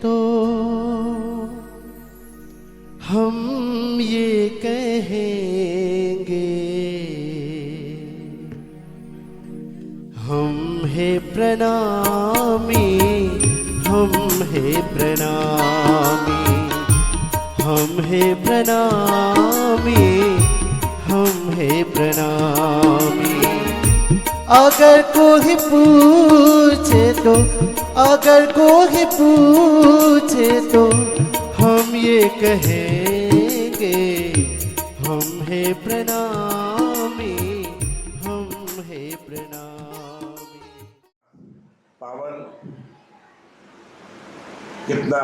तो हम ये कहेंगे, हम है प्रणामी, हम है प्रणामी, हम है प्रणामी, हम है प्रणामी। अगर कोई पूछे तो, अगर कोई पूछे तो हम ये कहेंगे, हम है प्रणामी, हम है प्रणामी। पावन कितना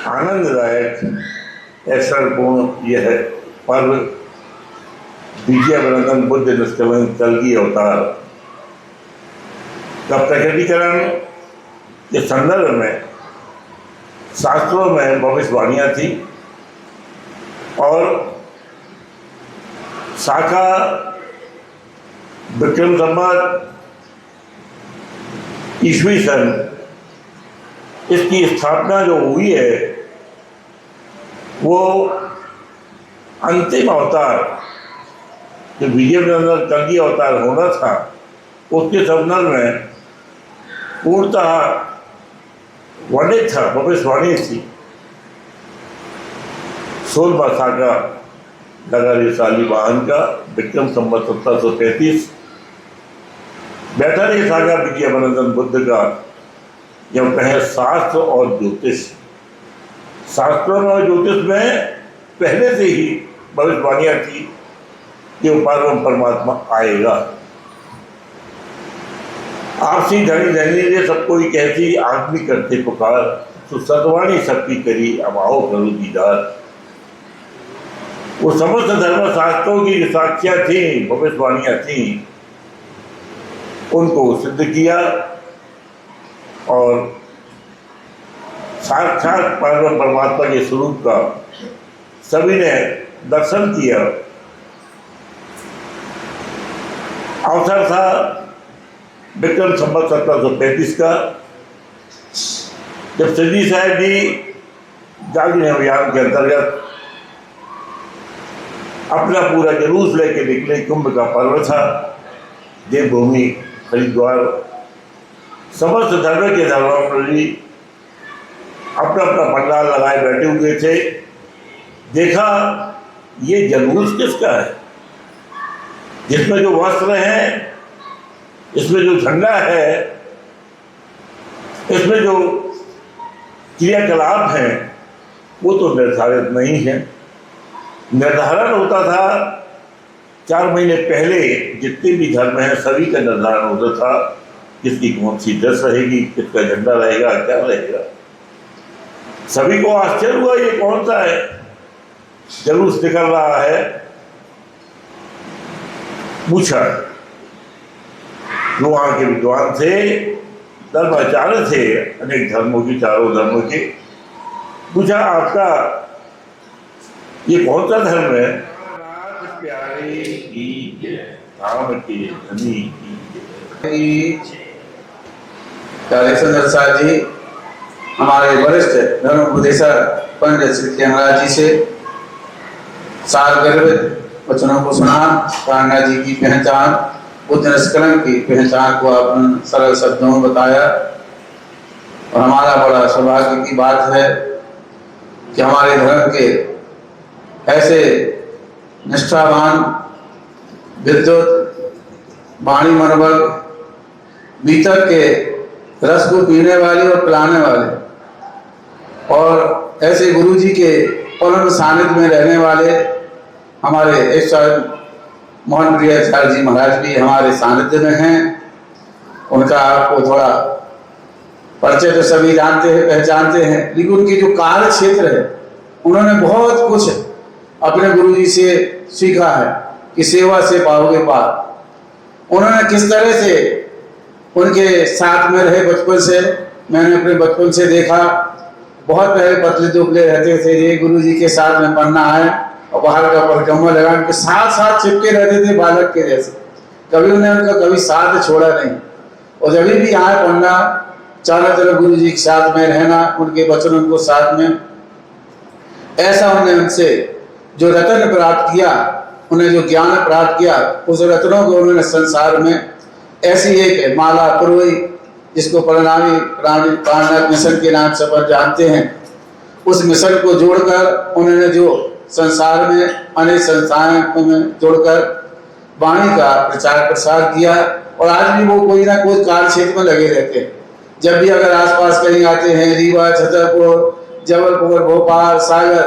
आनंददायक ऐश्वर्यपूर्ण यह पर्व विजयवर्धन बुद्ध निष्कलंक कल्कि अवतार का प्रकटीकरण के संदर्भ में शास्त्रों में भविष्यवाणियाँ थी और शाखा विक्रम संवत ईस्वी सन इसकी स्थापना जो हुई है वो अंतिम अवतार जो विजयवर्धन कल्कि अवतार होना था उसके संदर्भ में पूर्णतः वर्णित था, भविष्यवाणी थी। 16वां शाखा लगा शालिवाहन का विक्रम संवत 1735 बैठा रही शाखा विजयवर्धन बुद्ध का। जब कहें शास्त्र और ज्योतिष, शास्त्रों में और ज्योतिष में पहले से ही भविष्यवाणियाँ थी कि परम परमात्मा आएगा। आपसी धनी धनी ने सबको ही कहती आदमी करते पुकार, तो सतवाणी सबकी करी अब आओ करो दीदार। वो समस्त धर्म शास्त्रों की साक्षियाँ थी, भविष्यवाणियाँ थी, उनको सिद्ध किया और साक्षात परम परमात्मा के स्वरूप का सभी ने दर्शन किया। अवसर था विक्रम संवत 1735 का, जब सिद्धि साहिब जी जागरण अभियान के अंतर्गत अपना पूरा जुलूस लेके निकले। कुंभ का पर्व था, देवभूमि हरिद्वार समस्त धर्म के धर्मावलंबी अपना अपना पंडाल लगाए बैठे हुए थे। देखा ये जुलूस किसका है, जिसमें जो वस्त्र हैं, इसमें जो झंडा है, इसमें जो क्रियाकलाप हैं वो तो निर्धारित नहीं है। निर्धारण होता था 4 महीने पहले, जितने भी धर्म हैं सभी का निर्धारण होता था, किसकी कौन सी ड्रेस रहेगी, किसका झंडा रहेगा, क्या रहेगा। सभी को आश्चर्य हुआ ये कौन सा है जुलूस निकल रहा है। पूछा, जो वहाँ के विद्वान थे, धर्माचार्य थे अनेक धर्मों की, चारों धर्मों के, पूछा आपका ये कौन सा धर्म है। प्यारे की राम के धनी की सुंदर साहब जी हमारे वरिष्ठ धर्म उपदेशक पंडित श्री महाराज जी से साल गर्भित वचनों को सुना, कान्हा जी की पहचान, बुद्ध निष्कलंक की पहचान को अपन सरल शब्दों में बताया। और हमारा बड़ा सौभाग्य की बात है कि हमारे धर्म के ऐसे निष्ठावान, विद्युत, वाणी मनोबल, भीतर के रस को पीने वाले और पिलाने वाले, और ऐसे गुरु जी के परम सानिध्य में रहने वाले हमारे मोहन प्रिय आचार्य जी महाराज भी हमारे सानिध्य में हैं। उनका आपको थोड़ा परिचय तो सभी जानते हैं, पहचानते हैं, लेकिन उनकी जो कार्य क्षेत्र है, उन्होंने बहुत कुछ अपने गुरु जी से सीखा है कि सेवा से पाओगे पार। उन्होंने किस तरह से उनके साथ में रहे बचपन से, मैंने अपने बचपन से देखा। बहुत पहले पतले दुबले रहते थे, ये गुरु जी के साथ में पढ़ना है और बाहर का परिक्रमा लगा के साथ साथ चिपके रहते थे बालक के जैसे। कभी उन्हें उनका कभी साथ छोड़ा नहीं। और जब भी आए पढ़ना, चारों तरफ गुरु जी के साथ में रहना, उनके वचनों को साथ में, ऐसा उन्होंने उनसे जो रत्न प्राप्त किया, उन्हें जो ज्ञान प्राप्त किया, उस रत्नों को उन्होंने संसार में ऐसी एक माला पुरोई, जिसको प्राणनाथ मिशन के नाम से अपन जानते हैं, उस मिशन को जोड़कर उन्होंने जो संसार में अनेक संस्थाओं में जोड़कर वाणी का प्रचार प्रसार किया। और आज भी वो कोई ना कोई कार्य क्षेत्र में लगे रहते हैं। जब भी अगर आसपास कहीं आते हैं, रीवा, छतरपुर, जबलपुर, भोपाल, सागर,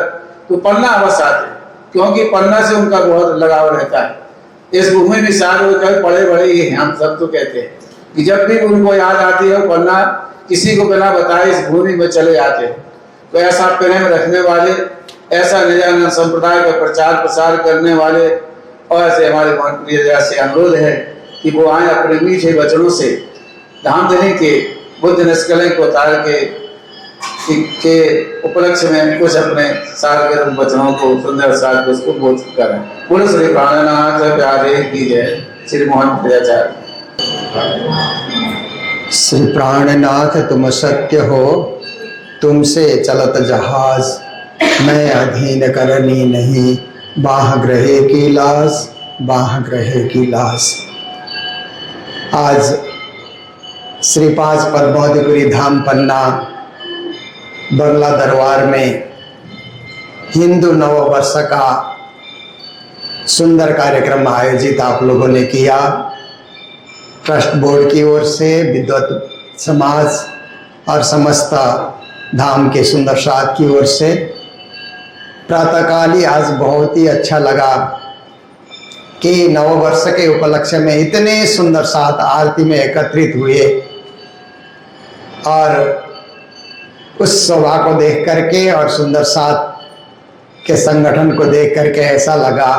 तो पन्ना अवश्य आते हैं, क्योंकि पन्ना से उनका बहुत लगाव रहता है। इस भूमि में सारे बड़े बड़े ही हैं, हम सब तो कहते हैं कि जब भी उनको याद आती है पन्ना, किसी को बिना बताए इस भूमि में चले जाते हैं। तो ऐसा प्रेम रखने वाले, ऐसा निजानंद संप्रदाय का प्रचार प्रसार करने वाले, और ऐसे हमारे प्रिय से अनुरोध है कि वो आए अपने मीठे वचनों से धामधनी के बुद्ध निष्कलंक को उतार के उपलक्ष्य में कुछ अपने सारगर्भ वचनों को सुंदर साथ उसको बोध करें। बोलो श्री प्राणनाथ प्यारे की जय। श्री मोहन प्रियाचार्य। श्री प्राणनाथ तुम सत्य हो, तुमसे चलत जहाज, मैं अधीन करनी नहीं, बाह ग्रहे की लाज, बाह ग्रहे की लाज। आज श्री 5 पद्मावतीपुरी धाम पन्ना बंगला दरबार में हिंदू नव वर्ष का सुंदर कार्यक्रम आयोजित आप लोगों ने किया। ट्रस्ट बोर्ड की ओर से, विद्वत समाज और समस्त धाम के सुंदर साथ की ओर से प्रातःकाल ही आज बहुत ही अच्छा लगा कि नव वर्ष के उपलक्ष्य में इतने सुंदर साथ आरती में एकत्रित हुए, और उस शोभा को देख करके और सुंदर साथ के संगठन को देख करके ऐसा लगा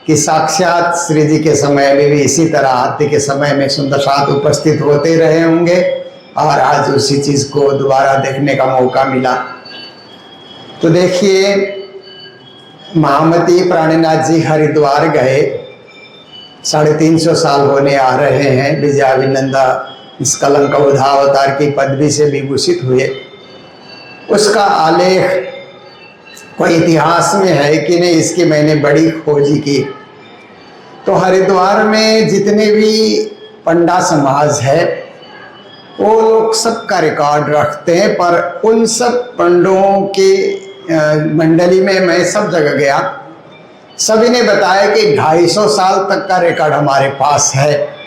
कि साक्षात श्री जी के समय में भी इसी तरह आरती के समय में सुंदर साथ उपस्थित होते रहे होंगे, और आज उसी चीज को दोबारा देखने का मौका मिला। तो देखिए, महामती प्राणनाथ जी हरिद्वार गए, 350 साल होने आ रहे हैं। विजयाभिनंदा निष्कलंक बुद्धावतार की पदवी से विभूषित हुए। उसका आलेख कोई इतिहास में है कि नहीं, इसकी मैंने बड़ी खोजी की। तो हरिद्वार में जितने भी पंडा समाज है, वो लोग सबका रिकॉर्ड रखते हैं, पर उन सब पंडों के मंडली में मैं सब जगह गया, सभी ने बताया कि 250 साल तक का रिकॉर्ड हमारे पास है।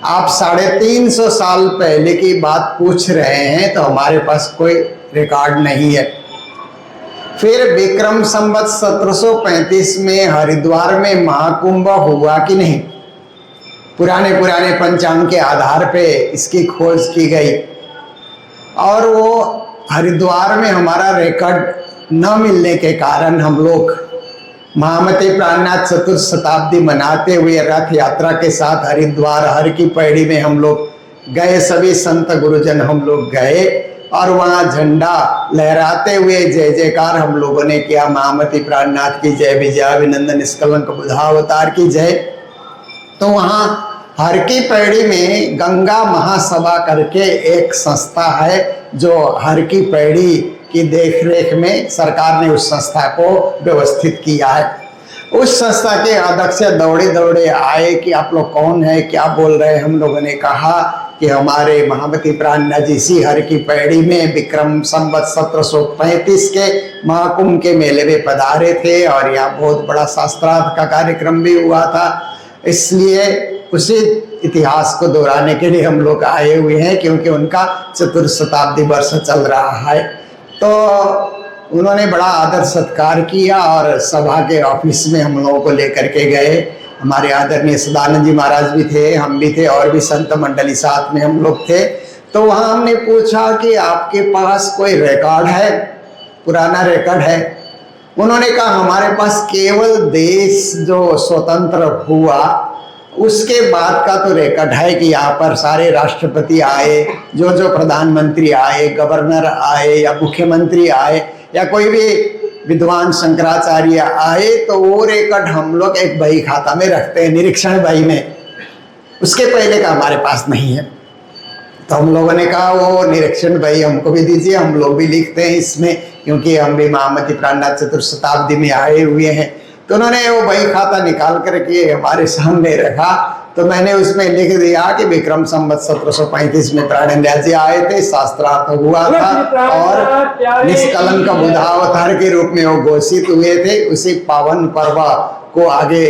आप 350 साल पहले की बात पूछ रहे हैं, तो हमारे पास कोई रिकॉर्ड नहीं है। फिर विक्रम संवत 1735 में हरिद्वार में महाकुंभ हुआ कि नहीं, पुराने पंचांग के आधार पे इसकी खोज की गई, और वो हरिद्वार में हमारा रिकॉर्ड न मिलने के कारण हम लोग महामती प्राणनाथ चतुर्थ शताब्दी मनाते हुए रथ यात्रा के साथ हरिद्वार हर की पैड़ी में हम लोग गए। सभी संत गुरुजन हम लोग गए, और वहाँ झंडा लहराते हुए जय जयकार हम लोगों ने किया। महामती प्राणनाथ की जय, विजयाभिनंदन निष्कलंक बुद्धावतार की जय। तो वहाँ हर की पैड़ी में गंगा महासभा करके एक संस्था है, जो हर की पैड़ी की देखरेख में सरकार ने उस संस्था को व्यवस्थित किया है। उस संस्था के अध्यक्ष दौड़े आए कि आप लोग कौन है, क्या बोल रहे हैं। हम लोगों ने कहा कि हमारे महामती प्राणनाथ जी इसी हर की पैड़ी में विक्रम संवत 1735 के महाकुंभ के मेले में पधारे थे, और यहाँ बहुत बड़ा शास्त्रार्थ का कार्यक्रम भी हुआ था। इसलिए उसी इतिहास को दोहराने के लिए हम लोग आए हुए हैं, क्योंकि उनका चतुर्थ शताब्दी वर्ष चल रहा है। तो उन्होंने बड़ा आदर सत्कार किया, और सभा के ऑफिस में हम लोगों को लेकर के गए। हमारे आदरणीय सदानंद जी महाराज भी थे, हम भी थे, और भी संत मंडली साथ में हम लोग थे। तो वहाँ हमने पूछा कि आपके पास कोई रिकॉर्ड है, पुराना रिकॉर्ड है? उन्होंने कहा हमारे पास केवल देश जो स्वतंत्र हुआ उसके बाद का तो रिकॉर्ड है कि यहाँ पर सारे राष्ट्रपति आए, जो प्रधानमंत्री आए, गवर्नर आए, या मुख्यमंत्री आए, या कोई भी विद्वान शंकराचार्य आए, तो वो रिकॉर्ड हम लोग एक बही खाता में रखते हैं, निरीक्षण बही में। उसके पहले का हमारे पास नहीं है। तो हम लोगों ने कहा वो निरीक्षण भाई हमको भी दीजिए, हम लोग भी लिखते हैं इसमें, क्योंकि हम भी महामती प्राणनाथ चतुर्थ शताब्दी में आए हुए हैं। तो उन्होंने वो बही खाता निकाल करके हमारे सामने रखा, तो मैंने उसमें लिख दिया कि विक्रम संवत 1735 में प्राणनाथ जी आए थे, शास्त्रार्थ हुआ था और निष्कलंक बुधावतार के रूप में वो घोषित हुए थे। उसी पावन पर्व को आगे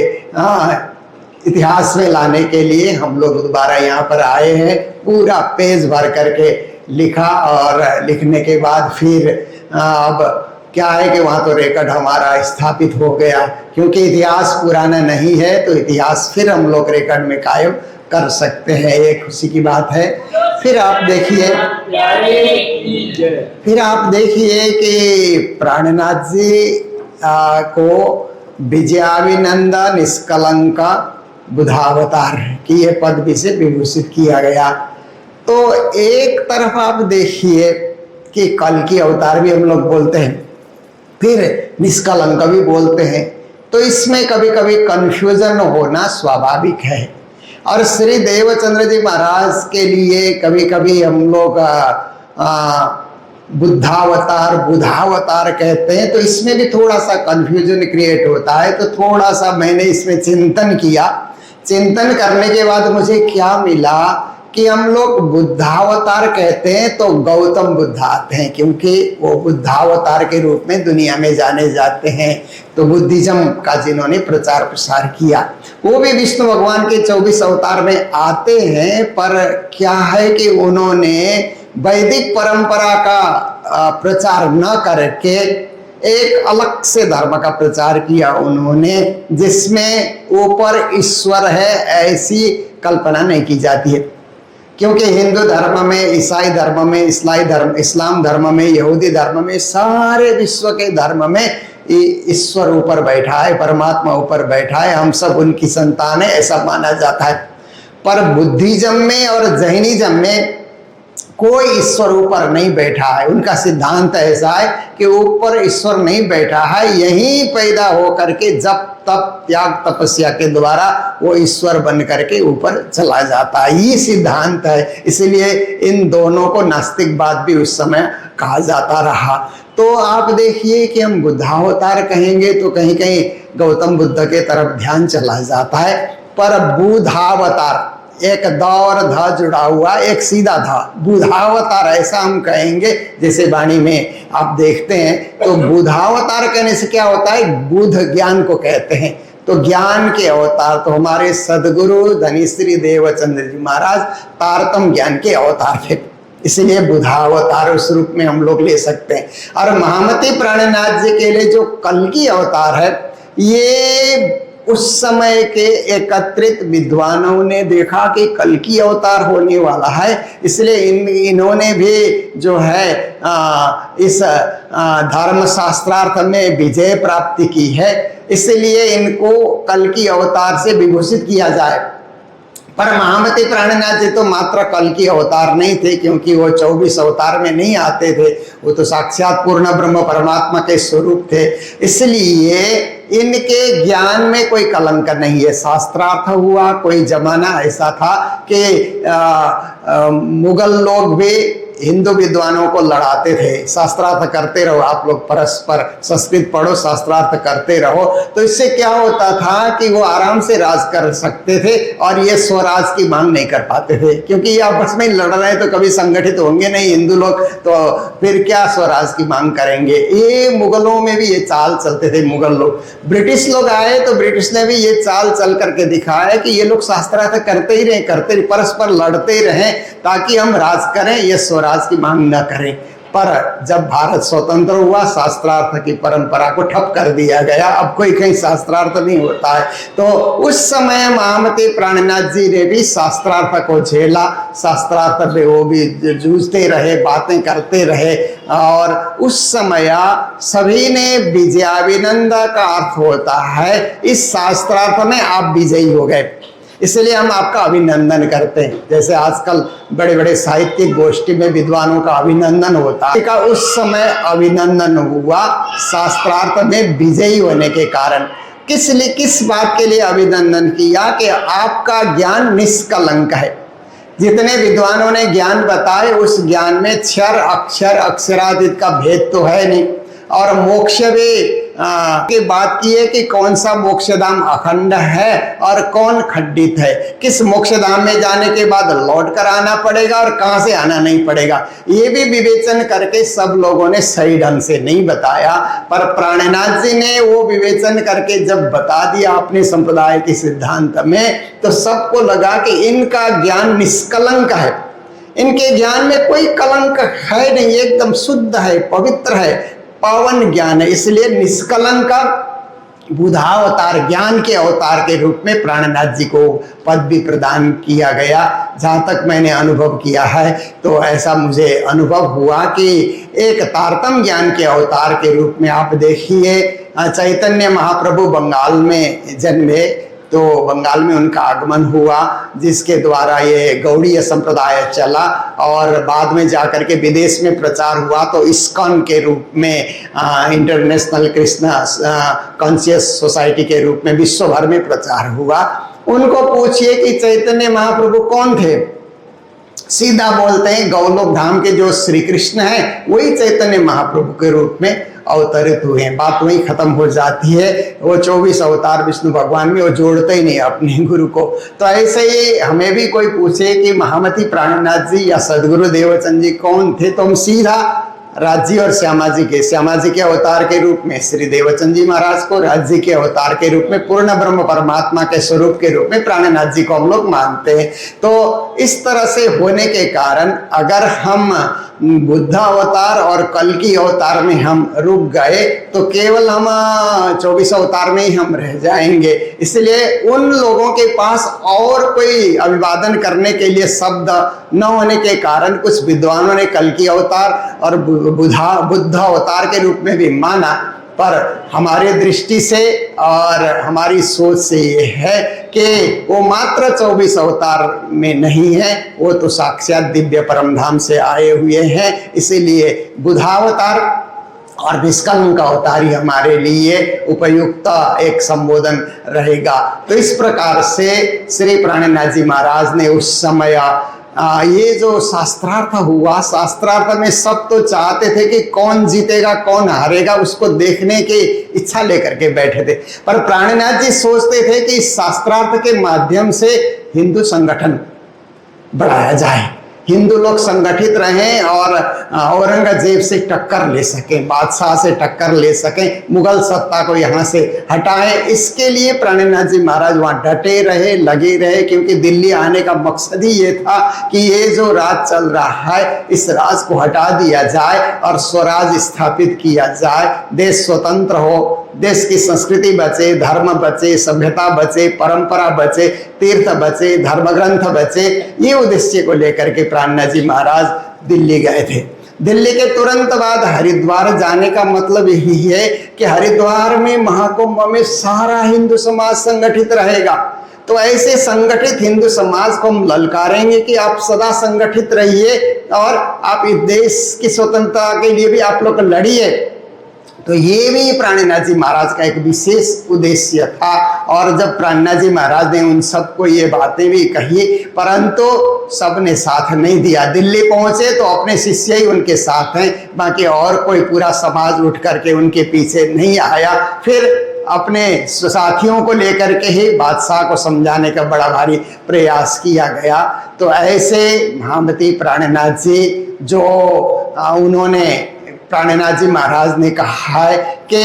इतिहास में लाने के लिए हम लोग दोबारा यहाँ पर आए हैं। पूरा पेज भर करके लिखा और लिखने के बाद फिर अब क्या है कि वहाँ तो रिकॉर्ड हमारा स्थापित हो गया, क्योंकि इतिहास पुराना नहीं है तो इतिहास फिर हम लोग रिकॉर्ड में कायम कर सकते हैं, ये खुशी की बात है। फिर आप देखिए कि प्राणनाथ जी को विजयाविनंद निष्कलंक बुधावतार की ये पदवी से विभूषित किया गया। तो एक तरफ आप देखिए कि कल्कि अवतार भी हम लोग बोलते हैं, फिर निष्कलंक भी बोलते हैं, तो इसमें कभी कभी कंफ्यूजन होना स्वाभाविक है। और श्री देवचंद्र जी महाराज के लिए कभी कभी हम लोग बुद्धावतार बुधावतार कहते हैं, तो इसमें भी थोड़ा सा कंफ्यूजन क्रिएट होता है। तो थोड़ा सा मैंने इसमें चिंतन किया, चिंतन करने के बाद मुझे क्या मिला कि हम लोग बुद्धावतार कहते हैं तो गौतम बुद्ध आते हैं, क्योंकि वो बुद्धावतार के रूप में दुनिया में जाने जाते हैं। तो बुद्धिज्म का जिन्होंने प्रचार प्रसार किया वो भी विष्णु भगवान के 24 अवतार में आते हैं, पर क्या है कि उन्होंने वैदिक परंपरा का प्रचार न करके एक अलग से धर्म का प्रचार किया उन्होंने, जिसमें ऊपर ईश्वर है ऐसी कल्पना नहीं की जाती है। क्योंकि हिंदू धर्म में, ईसाई धर्म में, इस्लाम धर्म में, यहूदी धर्म में, सारे विश्व के धर्म में ईश्वर ऊपर बैठा है, परमात्मा ऊपर बैठा है, हम सब उनकी संतान है, ऐसा माना जाता है। पर बुद्धिज्म में और जैनिज्म में कोई ईश्वर ऊपर नहीं बैठा है। उनका सिद्धांत ऐसा है कि ऊपर ईश्वर नहीं बैठा है, यहीं पैदा हो करके जब तप त्याग तपस्या के द्वारा वो ईश्वर बन करके ऊपर चला जाता है, ये सिद्धांत है। इसलिए इन दोनों को नास्तिकवाद भी उस समय कहा जाता रहा। तो आप देखिए कि हम बुद्धावतार कहेंगे तो कहीं कहीं गौतम बुद्ध के तरफ ध्यान चला जाता है, पर बुधावतार एक द और ध जुड़ा हुआ, एक सीधा था, बुधावतार ऐसा हम कहेंगे। जैसे वाणी में आप देखते हैं तो बुधावतार कहने से क्या होता है, बुध ज्ञान को कहते हैं, तो ज्ञान के अवतार तो हमारे सदगुरु धनीश्री देवचंद्र जी महाराज तारतम ज्ञान के अवतार थे, इसलिए बुधावतार उस रूप में हम लोग ले सकते हैं। और महामती प्राणनाथ जी के लिए जो कल्कि अवतार है, ये उस समय के एकत्रित विद्वानों ने देखा कि कल्कि अवतार होने वाला है, इसलिए इन्होंने भी जो है इस धर्म शास्त्रार्थ में विजय प्राप्ति की है, इसलिए इनको कल्कि अवतार से विभूषित किया जाए। पर महामती प्राणनाथ जी तो मात्र कल्कि अवतार नहीं थे, क्योंकि वो 24 अवतार में नहीं आते थे, वो तो साक्षात पूर्ण ब्रह्म परमात्मा के स्वरूप थे। इसलिए इनके ज्ञान में कोई कलंक नहीं है। शास्त्रार्थ हुआ, कोई जमाना ऐसा था कि मुगल लोग भी हिंदू विद्वानों को लड़ाते थे, शास्त्रार्थ करते रहो आप लोग, परस्पर संस्कृत पढ़ो, शास्त्रार्थ करते रहो। तो इससे क्या होता था कि वो आराम से राज कर सकते थे और ये स्वराज की मांग नहीं कर पाते थे, क्योंकि ये आपस में लड़ रहे तो कभी संगठित होंगे नहीं हिंदू लोग, तो फिर क्या स्वराज की मांग करेंगे। ये मुगलों में भी ये चाल चलते थे मुगल लोग। ब्रिटिश लोग आए तो ब्रिटिश ने भी ये चाल चल करके दिखाया कि ये लोग शास्त्रार्थ करते ही रहे, परस्पर लड़ते ही रहे ताकि हम राज करें, ये स्वराज की मांग न करें। पर जब भारत स्वतंत्र हुआ, शास्त्रार्थ की परंपरा को ठप कर दिया गया, अब कोई कहीं शास्त्रार्थ नहीं होता है। तो उस समय महामती प्राणनाथ जी ने भी शास्त्रार्थ को झेला, शास्त्रार्थ पे वो भी जूझते रहे, बातें करते रहे, और उस समय सभी ने विजयाविनंद का अर्थ होता है इस शास्त्रार्थ में आप विजयी हो गए, इसलिए हम आपका अभिनंदन करते हैं। जैसे आजकल बड़े बड़े साहित्यिक गोष्ठी में विद्वानों का अभिनंदन होता है, उस समय अभिनंदन हुआ शास्त्रार्थ में विजयी होने के कारण। किस बात के लिए अभिनंदन किया कि आपका ज्ञान निष्कलंक है, जितने विद्वानों ने ज्ञान बताए उस ज्ञान में क्षर अक्षर अक्षरादित का भेद तो है नहीं। और मोक्ष भी की बात की है कि कौन सा मोक्षधाम अखंड है और कौन खंडित है, किस मोक्षधाम में जाने के बाद लौट कर आना पड़ेगा और कहां से आना नहीं पड़ेगा, ये भी विवेचन करके सब लोगों ने सही ढंग से नहीं बताया। पर प्राणनाथ जी ने वो विवेचन करके जब बता दिया अपने संप्रदाय के सिद्धांत में, तो सबको लगा कि इनका ज्ञान निष्कलंक है, इनके ज्ञान में कोई कलंक है नहीं, एकदम शुद्ध है, पवित्र है, पावन ज्ञान है। इसलिए निष्कलंक बुधावतार ज्ञान के अवतार के रूप में प्राणनाथ जी को पद भी प्रदान किया गया। जहाँ तक मैंने अनुभव किया है तो ऐसा मुझे अनुभव हुआ कि एक तारतम ज्ञान के अवतार के रूप में आप देखिए, चैतन्य महाप्रभु बंगाल में जन्मे, तो बंगाल में उनका आगमन हुआ, जिसके द्वारा ये गौड़ीय संप्रदाय चला और बाद में जाकर के विदेश में प्रचार हुआ तो इस्कॉन के रूप में, इंटरनेशनल कृष्ण कॉन्शियस सोसाइटी के रूप में विश्व भर में प्रचार हुआ। उनको पूछिए कि चैतन्य महाप्रभु कौन थे, सीधा बोलते हैं गौलोक धाम के जो श्री कृष्ण हैं वही चैतन्य महाप्रभु के रूप में अवतरित हुए हैं। बात वही खत्म हो जाती है। वो 24 अवतार विष्णु भगवान में वो जोड़ते ही नहीं अपने गुरु को। तो ऐसे ही हमें भी कोई पूछे कि महामती प्राणनाथ जी या सदगुरु देवचंद जी कौन थे, तो हम सीधा राज जी और श्यामा जी के अवतार के रूप में श्री देवचंद जी महाराज को, राज जी के अवतार के रूप में, पूर्ण ब्रह्म परमात्मा के स्वरूप के रूप में प्राणनाथ जी को हम लोग मानते हैं। तो इस तरह से होने के कारण अगर हम बुद्ध अवतार और कल्कि अवतार में हम रुक गए तो केवल हम 24 अवतार में ही हम रह जाएंगे। इसलिए उन लोगों के पास और कोई अभिवादन करने के लिए शब्द न होने के कारण कुछ विद्वानों ने कल्कि अवतार और बुद्ध अवतार के रूप में भी माना। पर हमारे दृष्टि से और हमारी सोच से ये है कि वो मात्र 24 अवतार में नहीं है, वो तो साक्षात दिव्य परमधाम से आए हुए हैं। इसीलिए बुधावतार और निष्कलंक अवतार ही हमारे लिए उपयुक्त एक संबोधन रहेगा। तो इस प्रकार से श्री प्राणनाथ जी महाराज ने उस समय ये जो शास्त्रार्थ हुआ, शास्त्रार्थ में सब तो चाहते थे कि कौन जीतेगा कौन हारेगा उसको देखने की इच्छा लेकर के बैठे थे। पर प्राणनाथ जी सोचते थे कि इस शास्त्रार्थ के माध्यम से हिंदू संगठन बढ़ाया जाए, हिंदू लोग संगठित रहें और औरंगजेब से टक्कर ले सकें, बादशाह से टक्कर ले सकें, मुगल सत्ता को यहाँ से हटाएं। इसके लिए प्राणनाथ जी महाराज वहाँ डटे रहे, लगे रहे, क्योंकि दिल्ली आने का मकसद ही ये था कि ये जो राज चल रहा है इस राज को हटा दिया जाए और स्वराज स्थापित किया जाए, देश स्वतंत्र हो, देश की संस्कृति बचे, धर्म बचे, सभ्यता बचे, परंपरा बचे, तीर्थ बचे, धर्म ग्रंथ बचे। ये उद्देश्य को लेकर के प्राणनाथ जी महाराज दिल्ली गए थे। दिल्ली के तुरंत बाद हरिद्वार जाने का मतलब यही है कि हरिद्वार में महाकुंभ में सारा हिंदू समाज संगठित रहेगा। तो ऐसे संगठित हिंदू समाज को हम ललकारेंगे कि आप सदा संगठित रहिए और आप इस देश की स्वतंत्रता के लिए भी आप लोग लड़िए। तो ये भी प्राणनाथ जी महाराज का एक विशेष उद्देश्य था। और जब प्राणनाथ जी महाराज ने उन सबको ये बातें भी कही, परंतु सबने साथ नहीं दिया। दिल्ली पहुंचे तो अपने शिष्य ही उनके साथ हैं, बाकी और कोई पूरा समाज उठ करके उनके पीछे नहीं आया। फिर अपने साथियों को लेकर के ही बादशाह को समझाने का बड़ा भारी प्रयास किया गया। तो ऐसे महामती प्राणनाथ जी जो उन्होंने प्राणनाथ जी महाराज ने कहा है कि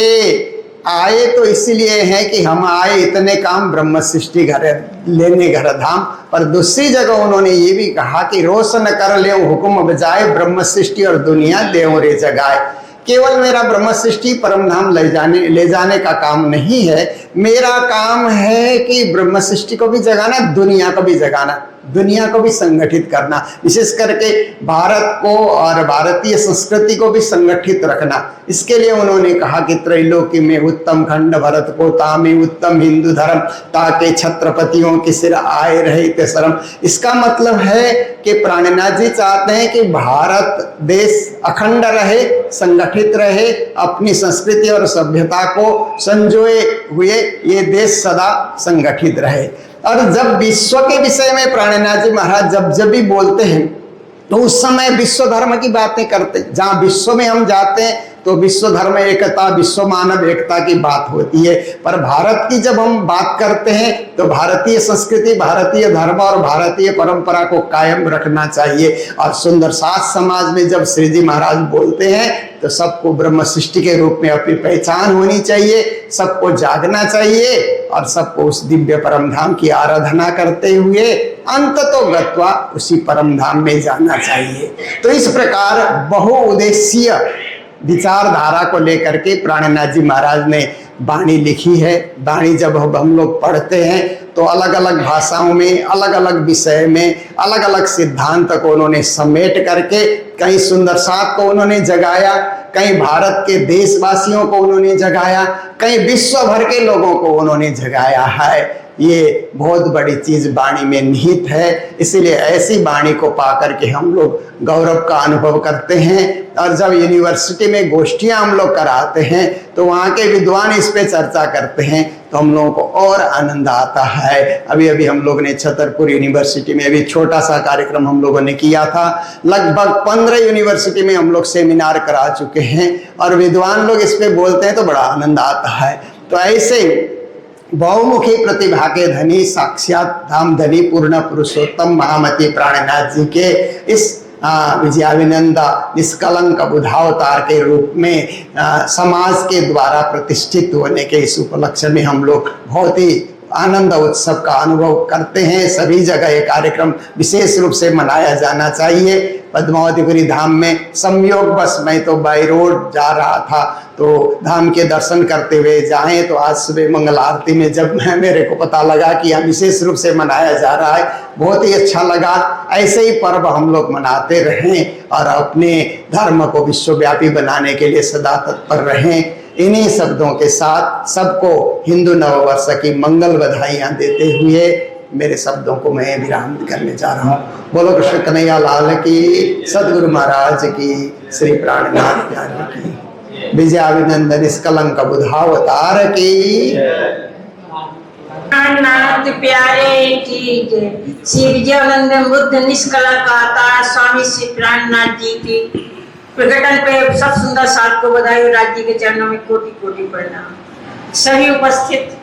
आए तो इसलिए हैं कि हम आए इतने काम ब्रह्म सृष्टि घर लेने घर धाम। पर दूसरी जगह उन्होंने ये भी कहा कि रोशन कर ले हुक्म बजाए, ब्रह्म सृष्टि और दुनिया देव रे जगाए। केवल मेरा ब्रह्म सृष्टि परम धाम ले जाने का काम नहीं है, मेरा काम है कि ब्रह्म सृष्टि को भी जगाना, दुनिया को भी जगाना, दुनिया को भी संगठित करना, विशेष करके भारत को और भारतीय संस्कृति को भी संगठित रखना। इसके लिए उन्होंने कहा कि त्रैलोकी में उत्तम खंड भरत को तामे उत्तम हिंदू धर्म, ताके छत्रपतियों के सिर आए रहे ते शर्म। इसका मतलब है कि प्राणनाथ जी चाहते हैं कि भारत देश अखंड रहे, संगठित रहे, अपनी संस्कृति और सभ्यता को संजोए हुए ये देश सदा संगठित रहे। और जब विश्व के विषय में प्राणनाथ जी महाराज जब भी बोलते हैं तो उस समय विश्व धर्म की बातें करते हैं। जहाँ विश्व में हम जाते हैं तो विश्व धर्म एकता, विश्व मानव एकता की बात होती है। पर भारत की जब हम बात करते हैं तो भारतीय संस्कृति, भारतीय धर्म और भारतीय परंपरा को कायम रखना चाहिए। और सुंदर साथ समाज में जब श्री जी महाराज बोलते हैं तो सबको ब्रह्म सृष्टि के रूप में अपनी पहचान होनी चाहिए, सबको जागना चाहिए और सबको उस दिव्य परम धाम की आराधना करते हुए अंततो गत्वा उसी परम धाम में जाना चाहिए। तो इस प्रकार बहुउद्देशीय विचारधारा को लेकर के प्राणनाथ जी महाराज ने वाणी लिखी है। वाणी जब हम लोग पढ़ते हैं तो अलग अलग भाषाओं में, अलग अलग विषय में, अलग अलग सिद्धांत को उन्होंने समेट करके कहीं सुंदर साथ को उन्होंने जगाया, कहीं भारत के देशवासियों को उन्होंने जगाया, कहीं विश्व भर के लोगों को उन्होंने जगाया है। ये बहुत बड़ी चीज वाणी में निहित है। इसीलिए ऐसी वाणी को पाकर के हम लोग गौरव का अनुभव करते हैं। और जब यूनिवर्सिटी में गोष्ठियां हम लोग कराते हैं तो वहाँ के विद्वान इस पे चर्चा करते हैं तो हम लोगों को और आनंद आता है। अभी अभी हम लोग ने छतरपुर यूनिवर्सिटी में अभी छोटा सा कार्यक्रम हम लोगों ने किया था। लगभग 15 यूनिवर्सिटी में हम लोग सेमिनार करा चुके हैं और विद्वान लोग इस पे बोलते हैं तो बड़ा आनंद आता है। तो ऐसे बहुमुखी प्रतिभा के धनी, साक्षात धाम धनी, पूर्ण पुरुषोत्तम महामती प्राणनाथ जी के इस विजयाविनंदा निष्कलंक बुधावतार के रूप में समाज के द्वारा प्रतिष्ठित होने के इस उपलक्ष्य में हम लोग बहुत ही आनंद उत्सव का अनुभव करते हैं। सभी जगह ये कार्यक्रम विशेष रूप से मनाया जाना चाहिए। पद्मावतीपुरी धाम में संयोग बस मैं तो बाई रोड जा रहा था तो धाम के दर्शन करते हुए जाएं तो आज सुबह मंगल आरती में जब मेरे को पता लगा कि यहाँ विशेष रूप से मनाया जा रहा है, बहुत ही अच्छा लगा। ऐसे ही पर्व हम लोग मनाते रहें और अपने धर्म को विश्वव्यापी बनाने के लिए सदा तत्पर रहें। इन्हीं शब्दों के साथ सबको हिंदू नववर्ष की मंगल बधाइयाँ देते हुए मेरे शब्दों को मैं विराम करने जा रहा हूँ। बोलो कृष्ण कन्हैया लाल की, सदगुरु महाराज की, श्री प्राणनाथ प्यारे की, विजयाविनंदन निष्कलंक बुधावतार की, प्राणनाथ प्यारे की जय। श्री विजयानंद बुद्ध निष्कलंक अवतार स्वामी श्री प्राणनाथ जी की प्रकटन पे सब सुंदर साथ को बधाई। राज्य के चरणों में कोटि कोटि प्रणाम। सभी उपस्थित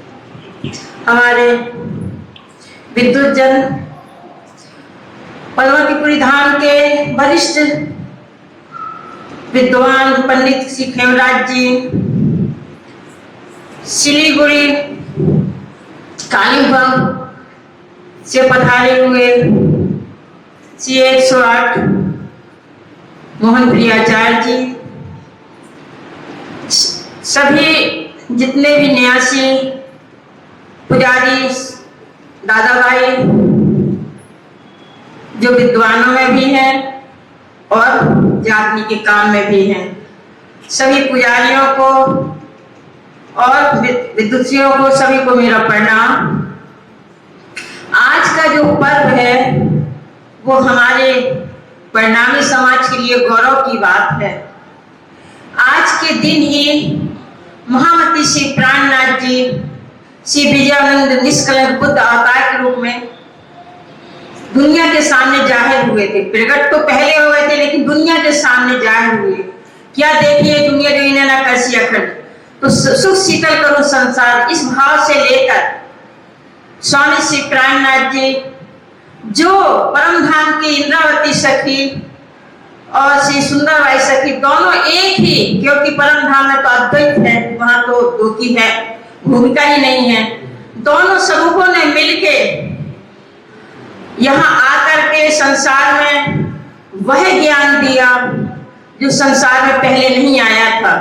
हमारे विद्युत जन, पद्मावतीपुरी धाम के वरिष्ठ विद्वान पंडित श्री खेमराज जी, सिलीगुड़ी कालीम्पोंग से पधारे हुए श्री 108 मोहन प्रियाचार्य जी, सभी जितने भी न्यासी पुजारी दादा भाई जो विद्वानों में भी हैं और जाति के काम में भी हैं, सभी पुजारियों को और विद्युतियों को, सभी को मेरा प्रणाम। आज का जो पर्व है वो हमारे परिणामी समाज के लिए गौरव की बात है। आज के दिन ही महामती श्री प्राणनाथ जी श्री विजयानंद निष्कलंक बुद्ध अवतार के रूप में दुनिया के सामने जाहिर हुए थे। प्रकट तो पहले हो गए थे लेकिन दुनिया के सामने जाहिर हुए। क्या देखिए दुनिया जो इन्हें ना कैसी अखंड, तो सुख शीतल करो संसार, इस भाव से लेकर स्वामी श्री प्राणनाथ जी जो परम धाम की इंद्रावती सखी और श्री सुंदरबाई सखी दोनों एक ही, क्योंकि परम धाम में तो अद्वैत है, वहां तो दो की है, भूमिका ही नहीं है। दोनों स्वरूपों ने मिलके यहाँ आकर के संसार में वह ज्ञान दिया जो संसार में पहले नहीं आया था।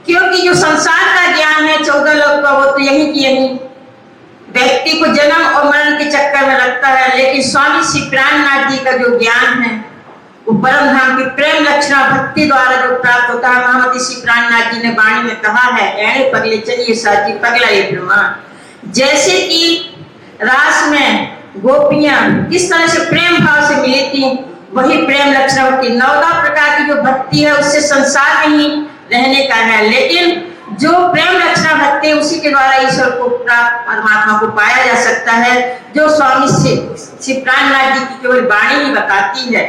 क्योंकि जो संसार का ज्ञान है 14 लोक का, वो तो यही की यही व्यक्ति को जन्म और मरण के चक्कर में रखता है। लेकिन स्वामी श्री प्राणनाथ जी का जो ज्ञान है वो परम धाम की प्रेम लक्षणा भक्ति द्वारा जो प्राप्त होता है। महामती श्री प्राणनाथ जी ने वाणी में कहा है, ऐणे पगले चलिए साथी पगला ये ब्रह्मांड। जैसे कि रास में गोपियां किस तरह से प्रेम भाव से मिली थी, वही प्रेम लक्षण की 9 प्रकार की जो भक्ति है उससे संसार में ही रहने का है। लेकिन जो प्रेम रचना भक्ति उसी के द्वारा ईश्वर को प्राप्त परमात्मा को पाया जा सकता है, जो स्वामी श्री प्राणनाथ जी की केवल वाणी ही बताती है।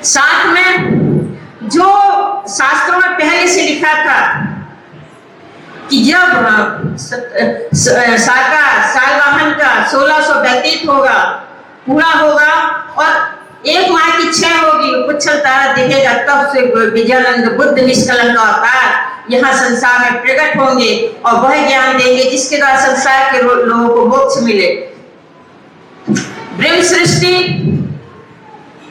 साथ में जो शास्त्रों में पहले से लिखा था कि जब सालवाहन का 1600 व्यतीत होगा, पूरा होगा और 1 माह की क्षय होगी, पुच्छल तारा दिखेगा, तब से विजयानंद बुद्ध निष्कलंक अवतार यहाँ संसार में प्रकट होंगे और वह ज्ञान देंगे जिसके द्वारा संसार के लोगों को मोक्ष मिले। ब्रह्म सृष्टि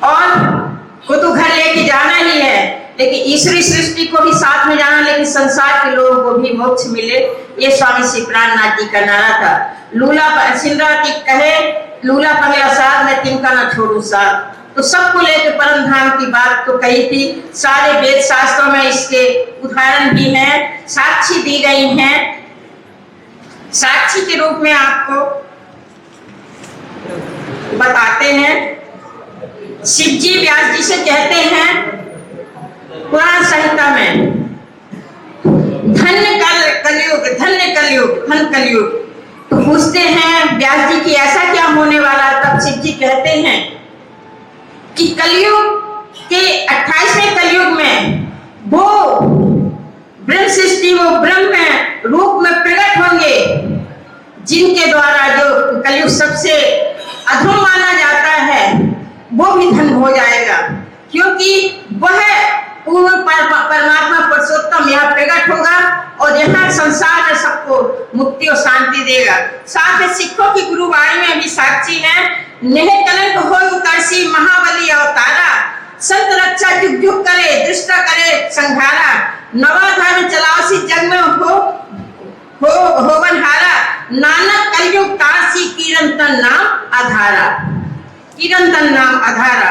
और को तो घर लेके जाना ही है, लेकिन ईश्वरी सृष्टि को भी साथ में जाना, लेकिन संसार के लोगों को भी मोक्ष मिले, ये स्वामी श्री प्राणनाथ जी का नारा था। लूला सिंधराती कहे लूला पहला साथ में तिनका न छोड़ू साथ, तो सबको लेकर परम धाम की बात तो कही थी। सारे वेद शास्त्रों में इसके उदाहरण भी हैं, साक्षी दी गई हैं। साक्षी के रूप में आपको बताते हैं, शिव जी व्यास जी से कहते हैं पुराण संहिता में, धन्य कलयुग, धन्य कलयुग, धन कलयुग। तो पूछते हैं व्यास जी की ऐसा क्या होने वाला, तब शिव जी कहते हैं कि कलयुग के 28वें कलयुग में वो ब्रह्म सृष्टि, वो ब्रह्म रूप में प्रकट होंगे, जिनके द्वारा जो कलयुग सबसे अधम माना जाता है वो भी धन हो जाएगा, क्योंकि वह पूर्ण परमात्मा पुरुषोत्तम यहाँ प्रकट होगा और यहाँ संसार में सबको मुक्ति और शांति देगा। साथ में सिखों की गुरुवाणी में भी साक्षी है, नेह कलंक हो उतरसी महाबली अवतारा, संत रक्षा जुग जुग करे दृष्टा करे संघारा, नवा धर्म चलाओसी जग में हो बनहारा, नानक कलयुग तारसी किरंतन नाम आधारा, किरंतन नाम आधारा।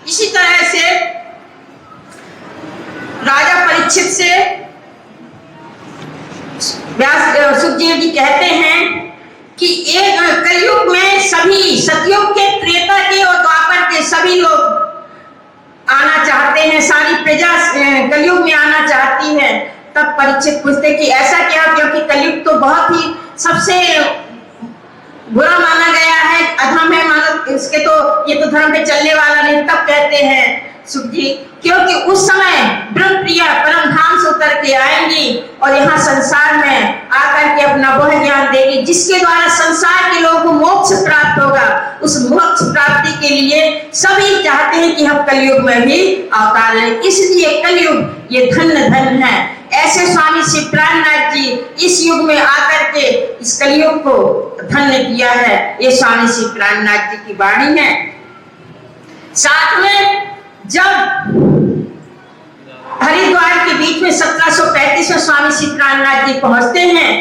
इसी तरह से राजा परीक्षित से व्यास सुखदेव जी कहते हैं कि एक कलयुग में सभी सतयुग के, त्रेता के और द्वापर के सभी लोग आना चाहते हैं, सारी प्रजा कलयुग में आना चाहती है। तब परीक्षित पूछते कि ऐसा क्या, क्योंकि कलयुग तो बहुत ही सबसे बुरा माना गया है, अधम है, मानो इसके तो ये तो धर्म पे चलने वाला नहीं। तब कहते हैं सुख जी, क्योंकि उस समय ब्रह्म प्रिया परम धाम से उतर के आएंगी और यहाँ संसार में आकर के अपना वह ज्ञान देगी जिसके द्वारा संसार के लोगों को मोक्ष प्राप्त होगा। उस मोक्ष प्राप्ति के लिए सभी चाहते हैं कि हम कलयुग में भी अवतार लें, इसलिए कलयुग ये धन्य धन है। ऐसे स्वामी श्री प्राणनाथ जी इस युग में आकर के इस कलयुग को धन्य किया है, ये स्वामी श्री प्राणनाथ जी की वाणी है। साथ में जब हरिद्वार के बीच में 1735 में स्वामी श्री प्राणनाथ जी पहुंचते हैं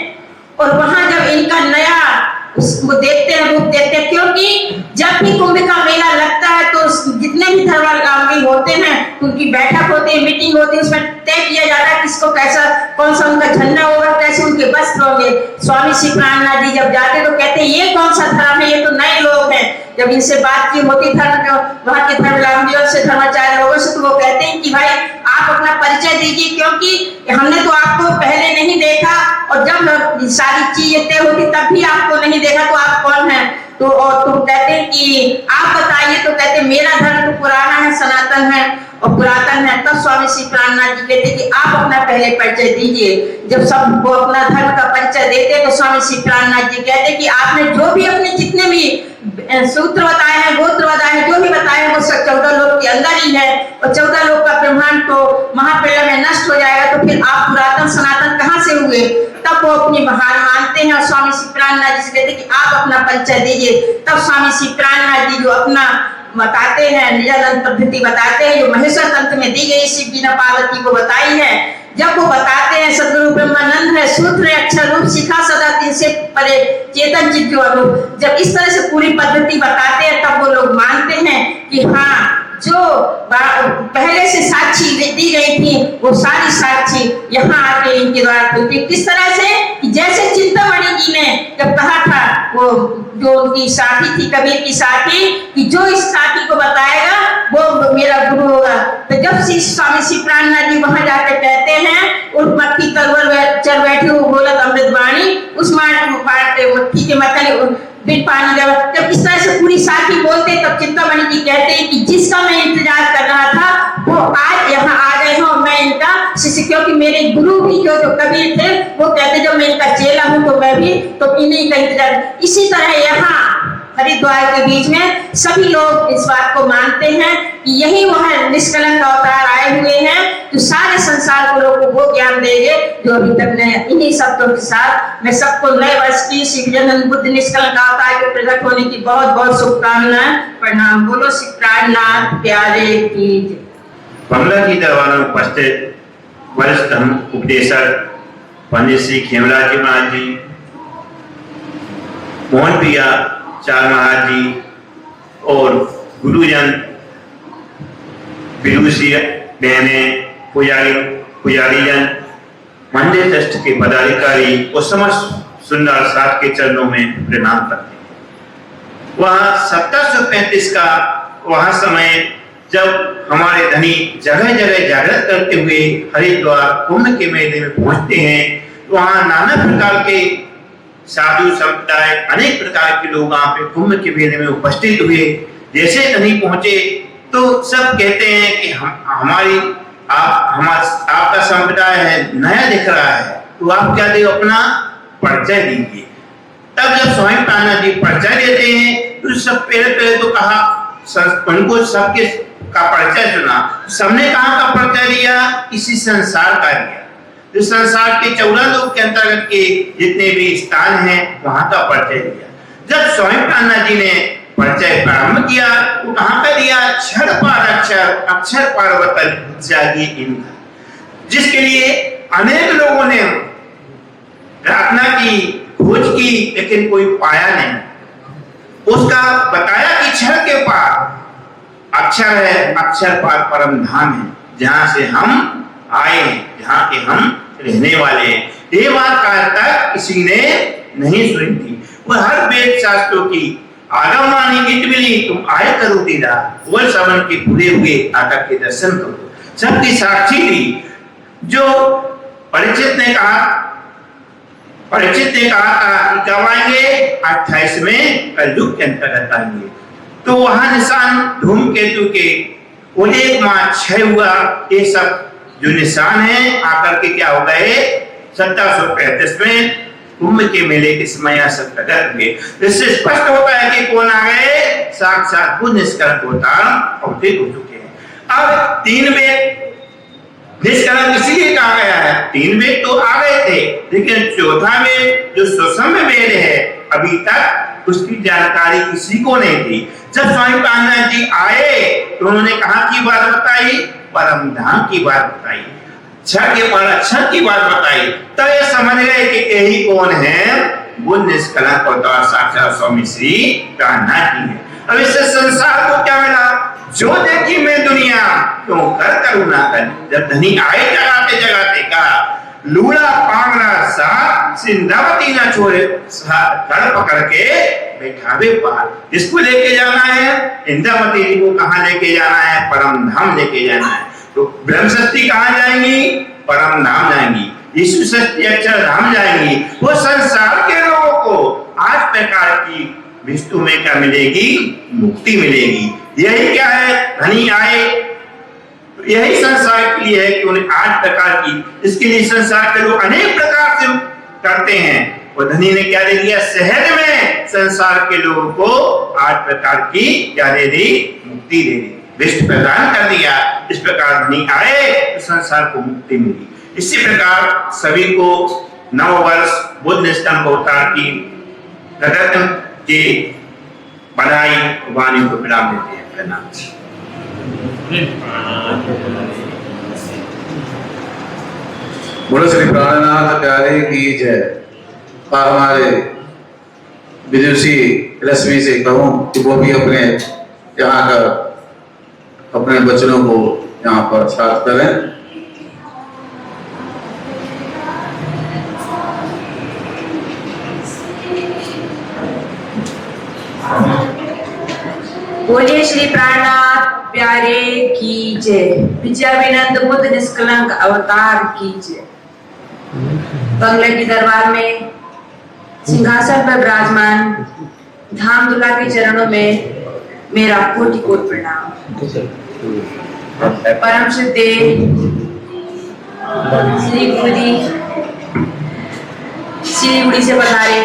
और वहां जब इनका नया वो देखते हैं, रूप देखते हैं, क्योंकि जब भी कुंभ का मेला लगता है तो जितने भी धर्मावलंबी होते हैं उनकी बैठक होती है, मीटिंग होती है, उसमें तय किया जाता है किसको कैसा, कौन सा उनका झंडा होगा, कैसे उनके वस्त्र होंगे। स्वामी श्री प्राणनाथ जी जब जाते तो कहते हैं ये कौन सा धर्म है, ये तो नए लोग हैं। जब इनसे बात की होती धर्म वहाँ के धर्मावलंबियों से, धर्माचार्य लोगों से, तो वो कहते हैं कि भाई आप अपना परिचय दीजिए, क्योंकि हमने तो आपको पहले नहीं देखा और जब सारी चीजें तय होती तब भी आपको नहीं देखा, तो आप कौन हैं? तो और तुम कहते हैं कि आप बताइए, तो कहते मेरा धर्म तो पुराना है, सनातन है और पुरातन है। तब स्वामी श्री प्राणनाथ जी कहते कि आप अपना पहले परिचय दीजिए। जब सब वो अपना धर्म का परिचय देते तो स्वामी श्री प्राणनाथ जी कहते कि आपने जो भी अपने जितने भी सूत्र बताए हैं, गोत्र बताए हैं, जो भी बताए हैं वो सब 14 लोक के अंदर ही है और 14 लोक का ब्रह्मांड तो महाप्रलय में नष्ट हो जाएगा, तो फिर आप पुरातन सनातन कहाँ से हुए? तब वो अपनी हार मानते हैं और स्वामी श्री प्राणनाथ जी से कहते कि आप अपना परिचय दीजिए। तब स्वामी श्री प्राणनाथ जी जो अपना बताते हैं, निजानंद पद्धति बताते हैं जो महेश्वर तंत्र में दी गई शिव जी ने पार्वती को बताई है। जब वो बताते हैं सदगुरु ब्रह्मानंद है सूत्र अक्षर रूप शिखा सदा तीन से परे चेतन चित्त अरूप, जब इस तरह से पूरी पद्धति बताते हैं तब वो लोग मानते हैं कि हाँ जो पहले से साक्षी दी गई थी वो सारी साक्षी यहाँ आके इनके द्वारा खुलती। किस तरह से कि जैसे चिंतामणि जी ने जब कहा था वो जो उनकी साथी थी, कबीर की साथी, कि जो इस साथी को बताएगा वो मेरा गुरु होगा। तो जब स्वामी श्री प्राणनाथ जी वहां जाकर कहते हैं उस मक्खी चल बैठी हूँ बोलत अमृतवाणी उस मट्टी के मथने बिन पानी जब इस तरह से पूरी साथी बोलते तब चिंतामणि जी कहते हैं कि जिसका मैं इंतजार कर रहा था वो आज यहाँ आ गए हैं और मैं इनका शिष्य, क्योंकि मेरे गुरु भी जो कबीर थे वो कहते जब मैं इनका चेला हूँ तो मैं भी तो इन्हीं का इंतजार। इसी तरह यहाँ हरिद्वार के बीच में सभी लोग इस बात को मानते हैं कि यही वह निष्कलंक अवतार आए हुए हैं जो सारे संसार को लोगों को वो ज्ञान देंगे जो अभी तक नहीं। इन्हीं शब्दों के साथ मैं सबको नए वर्ष की श्री गजानन बुद्ध निष्कलंक अवतार के प्रकट होने की बहुत बहुत शुभकामनाएं। प्रणाम। बोलो श्री प्राणनाथ प्यारे की। बंगला की दरबार में उपस्थित वरिष्ठ उपदेशक पंडित श्री खेमराज जी महाराज जी, मोहन प्रिया चार महाराज जी और गुरुजन विदुषी बहने पुजारीजन मंदिर ट्रस्ट के पदाधिकारी और समस्त सुंदर साथ के चरणों में प्रणाम करते हैं। वह 1735 का वह समय जब हमारे धनी जगह जगह जागृत करते हुए हरिद्वार कुंभ के मेले में पहुंचते हैं, वहां नाना प्रकार के साधु संप्रदाय अनेक प्रकार के लोग वहां पे कुंभ के मेले में उपस्थित हुए। जैसे धनी पहुंचे तो सब कहते हैं कि आपका संप्रदाय है नया दिख रहा है तो आप क्या दे अपना परिचय दीजिए। तब जब स्वामी प्राणनाथ जी परिचय देते हैं तो सब पहले तो कहा उनको सबके का परिचय सुना। सबने कहा का परिचय दिया, इसी संसार का दिया। तो संसार के 14 लोक के अंतर्गत के जितने भी स्थान हैं वहां का परिचय दिया। जब स्वामी प्राणनाथ जी ने परिचय प्रारंभ किया तो कहां का दिया, क्षर पार अक्षर अक्षर पार्वत जागिए इनका, जिसके लिए अनेक लोगों ने प्रार्थना की, खोज की, लेकिन कोई पाया नहीं। उसका बताया कि क्षर के पार अक्षर है, अक्षर पार परम धाम है, जहां से हम आए, जहां के हम रहने वाले हैं। ये बात आज तक किसी ने नहीं सुनी थी। वह हर वेद शास्त्रों की आगमवाणी गीत मिली, तुम आए करो दीदा, वह श्रवण के पूरे हुए आकर के दर्शन करो। सबकी साक्षी थी। जो परीक्षित ने कहा था कि कब आएंगे, 28 में कलयुग के अंतर्गत आएंगे। तो वहां निशान धूमकेतु के 1 हुआ। ये सब जो निशान है आकर के क्या हो गए, 1735 में कुंभ के मेले के समय सब प्रकट हुए। इससे स्पष्ट होता है कि कौन आ गए, साक्षात बुद्ध निष्कलंक अवतार अवतरित हो चुके हैं। अब 3 वेद निष्कलंक इसलिए कहा गया है, 3 वेद तो आ गए थे, लेकिन 4था वेद जो सुसम्य वेद है अभी तक उसकी जानकारी किसी को नहीं थी। जब स्वामी प्राणनाथ जी आए तो उन्होंने कहा की बात बताई, परम धाम की बात बताई, क्षर के पर अक्षर की बात बताई। तो ये समझ गए कि यही कौन है, वो निष्कलंक अवतार साक्षात स्वामी श्री प्राणनाथ जी है। अब इससे संसार को क्या मिला, जो देखी मैं दुनिया क्यों कर करुणा कर। जब धनी आए जगाते जगाते कहा, लूड़ा पांगड़ा सा सिंधावती ना छोड़े, घर पकड़ के बैठावे पार। जिसको लेके जाना है इंद्रावती जी को, कहाँ लेके जाना है, परम धाम लेके जाना है। तो ब्रह्म षष्ठी कहाँ जाएंगी, परम धाम जाएंगी। यीशु षष्ठी अक्षर धाम जाएंगी। वो संसार के लोगों को 8 प्रकार की विष्णु में क्या मिलेगी, मुक्ति मिलेगी। यही क्या है, धनी आए यही संसार के लिए है कि उन्हें 8 प्रकार की, इसके लिए संसार के लोग अनेक प्रकार से करते हैं। और धनी ने क्या दे दिया, सहज में संसार के लोगों को 8 प्रकार की क्या दे दी, मुक्ति दे दी, विष्णु प्रदान कर दिया। इस प्रकार धनी आए तो संसार को मुक्ति मिली। इसी प्रकार सभी को नव वर्ष बुद्ध निष्कलंक अवतार की प्रकट के बधाई वाणी को विराम देते हैं। प्रणाम। बोलो श्री प्राणनाथ प्यारे की जय। हमारे विदुषी रश्मि से कहूं कि वो भी अपने यहाँ का अपने बच्चों को यहाँ पर साथ करें। बोलिए श्री प्राणनाथ प्यारे की जय। विजयाविनंद बुद्ध निष्कलंक अवतार की जय। बंगले की दरबार में सिंहासन पर विराजमान धाम दुल्हा के चरणों में मेरा कोटि कोटि प्रणाम। परम श्रद्धे श्री गुरु जी सिलीगुड़ी से पधारे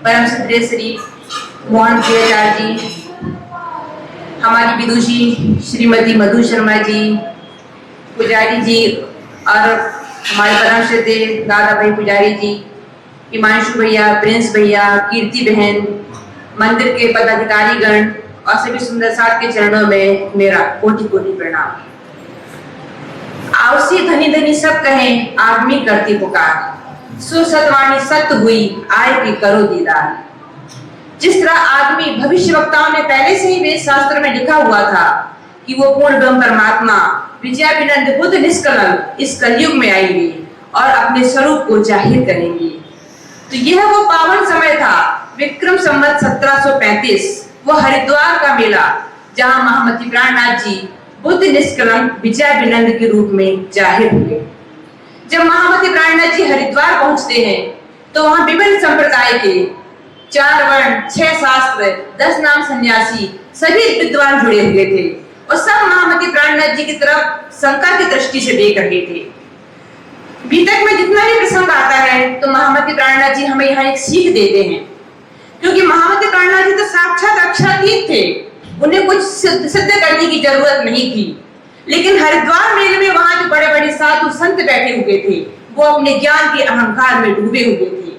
परम श्रद्धेय श्री मोहन प्रियाचार्य जी, हमारी विदुषी श्रीमती मधु शर्मा जी, पुजारी जी और हमारे परम श्रद्धेय दादा भाई पुजारी जी, हिमांशु भैया, प्रिंस भैया, कीर्ति बहन, मंदिर के पदाधिकारीगण और सभी सुंदर साथ के चरणों में मेरा कोटि कोटि प्रणाम। आवसी धनी धनी सब कहें आदमी करती पुकार, सुसतवाणी सत्य हुई आए की करो दीदार। जिस तरह आदमी भविष्य वक्ताओं ने पहले से ही वेद शास्त्र में लिखा हुआ था कि वो पूर्ण ब्रह्म परमात्मा विजयाभिनंद बुद्ध निष्कलंक इस कलयुग में आएंगे और अपने स्वरूप को जाहिर करेंगे, तो यह वो पावन समय था विक्रम संवत 1735, वो हरिद्वार का मेला जहां महामती प्राणनाथ जी बुद्ध निष्कलंक विजयाभिनंद के रूप में जाहिर हुए। जब महामती प्राणनाथ जी हरिद्वार पहुंचते हैं तो वहां विभिन्न संप्रदाय के 4 वर्ण, 6 शास्त्र, 10 नाम सन्यासी सभी विद्वान जुड़े हुए थे और सब महामती प्राणनाथ जी की तरफ शंका की दृष्टि से देख रहे थे। बीतक में जितना भी प्रसंग आता है तो महामती प्राणनाथ जी हमें यहाँ एक सीख देते हैं, क्योंकि महामती प्राणनाथ जी तो साक्षात अक्षरातीत थे, उन्हें कुछ सिद्ध करने की जरूरत नहीं थी। लेकिन हरिद्वार मेले में वहां जो बड़े बड़े साधु संत बैठे हुए थे वो अपने ज्ञान के अहंकार में डूबे हुए थे।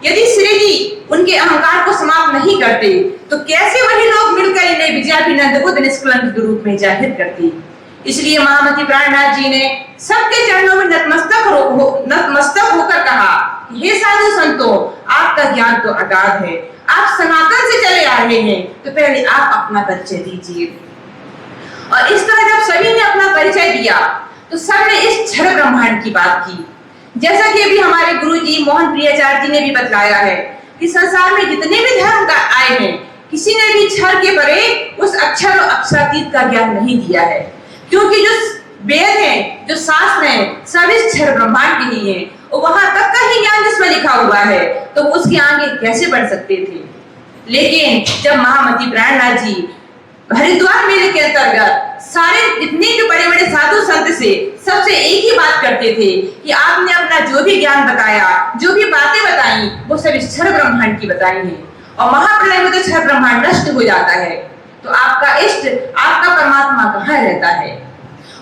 यदि श्री जी उनके अहंकार को समाप्त नहीं करते तो कैसे वही लोग मिलकर इन्हें विजयाभिनंद बुद्ध निष्कलंक के रूप में जाहिर करते। इसलिए महामती प्राणनाथ जी ने सबके चरणों में नतमस्तक होकर कहा, हे साधु संतों, आपका ज्ञान तो अगाध है, आप सनातन से चले आ रहे हैं, तो पहले आप अपना परिचय दीजिए। और इस तरह जब सभी ने अपना परिचय दिया तो सबने इस क्षर ब्रह्मांड की बात की। जैसा कि अभी हमारे गुरु जी मोहन प्रियाचार्य जी ने भी बतलाया है कि संसार में जितने भी धर्म आए हैं, किसी ने भी क्षर के परे उस अक्षर और अक्षरातीत का ज्ञान नहीं दिया है, क्योंकि जो वेद हैं, जो शास्त्र हैं, सब इस क्षर ब्रह्मांड के ही हैं और वहां तक का ही ज्ञान जिसमें लिखा हुआ है तो उसके आगे कैसे बढ़ सकते थे। लेकिन जब महामती प्राणनाथ जी हरिद्वार मेले के अंतर्गत सारे जितने भी बड़े बड़े साधु संत से सबसे एक ही बात करते थे कि आपने अपना जो भी ज्ञान बताया, जो भी बातें बताई, वो सब इस क्षर ब्रह्मांड की बताई हैं और महाप्रलय में तो क्षर ब्रह्मांड नष्ट हो जाता है, तो आपका इष्ट, आपका परमात्मा कहाँ रहता है।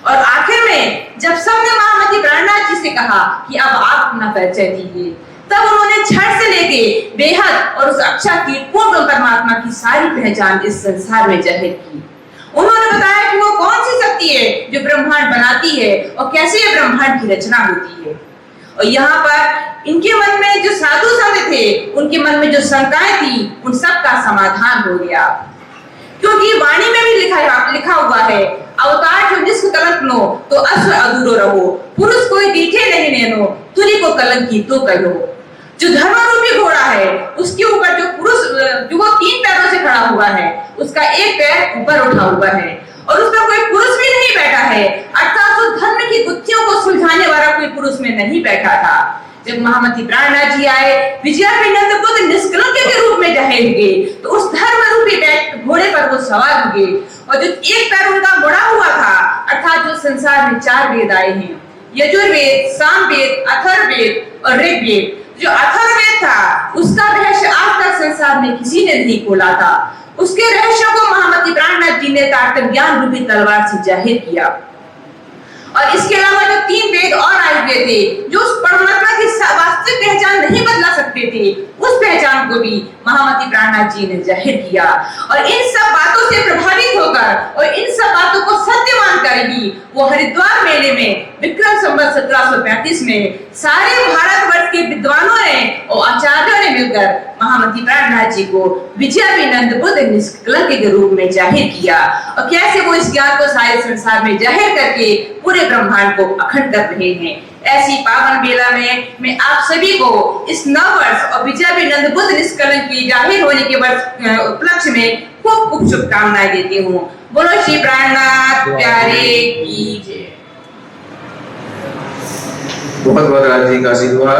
और आखिर में जब सबने महामती प्राणनाथ जी से कहा कि अब आप अपना परिचय दीजिए, तब उन्होंने क्षर से लेके बेहद और उस अक्षर की पूर्ण परमात्मा की सारी पहचान इस संसार में जाहिर की। उन्होंने बताया कि वो कौन सी शक्ति है जो ब्रह्मांड बनाती है और कैसे ये ब्रह्मांड की रचना होती है। और यहाँ पर इनके मन में जो साधु संत थे, उनके मन में जो शंकाएं थी, उन सब का समाधान हो गया, क्योंकि वाणी में भी लिखा हुआ है, अवतार जो निष्क कलंक नो तो अश्व अधूरो रहो, पुरुष कोई दीठे नहीं नेनो, तुरी को कलंकी तो कहो। जो धर्म रूपी घोड़ा है उसके ऊपर जो पुरुष जो वो 3 पैरों से खड़ा हुआ है, उसका एक पैर ऊपर उठा हुआ है और उसमें कोई पुरुष भी नहीं बैठा है, अर्थात उस धर्म की गुत्थियों को सुलझाने वाला कोई पुरुष में नहीं बैठा था। जब महामती प्राणनाथ जी आए, विजयाभिनंद बुद्ध निष्कलंक के रूप में जाहिर हुए, तो उस धर्म रूपी घोड़े पर वो सवार हुए और जो एक पैर उनका मुड़ा हुआ था, अर्थात जो संसार में 4 वेद आए हैं, यजुर्वेद, सामवेद, अथर्ववेद और ऋग्वेद। जो अथर्ववेद था उसका रहस्य आज तक संसार में किसी ने नहीं खोला था, उसके रहस्य को महामती प्राणनाथ जी ने तारतम्य ज्ञान रूपी तलवार से जाहिर किया। और इसके अलावा जो 3 वेद और आए हुए थे जो उस परमात्मा की वास्तविक पहचान नहीं बदला सकते थे, उस पहचान को भी महामती प्राणनाथ जी ने जाहिर किया। और इन सब बातों से प्रभावित होकर और इन सब बातों को सत्य मानकर ही वो हरिद्वार मेले में विक्रम संवत 1735 में सारे भारतवर्ष के विद्वानों ने और आचार्यों ने मिलकर महामती प्राणनाथ जी को विजयाभिनंद बुद्ध निष्कलंक के रूप में जाहिर किया और कैसे वो इस ज्ञान को सारे संसार में जाहिर करके पूरे ब्रह्मांड को अखंड कर रहे हैं। ऐसी पावन बेला में मैं आप सभी को इस नव वर्ष और विजयाभिनंद बुद्ध निष्कलंक की जाहिर होने के वर्ष उपलक्ष्य में खूब खूब शुभकामनाएं देती हूँ। बोलो श्री प्राणनाथ प्यारे की जय। बहुत बहुत राज्य का आशीर्वाद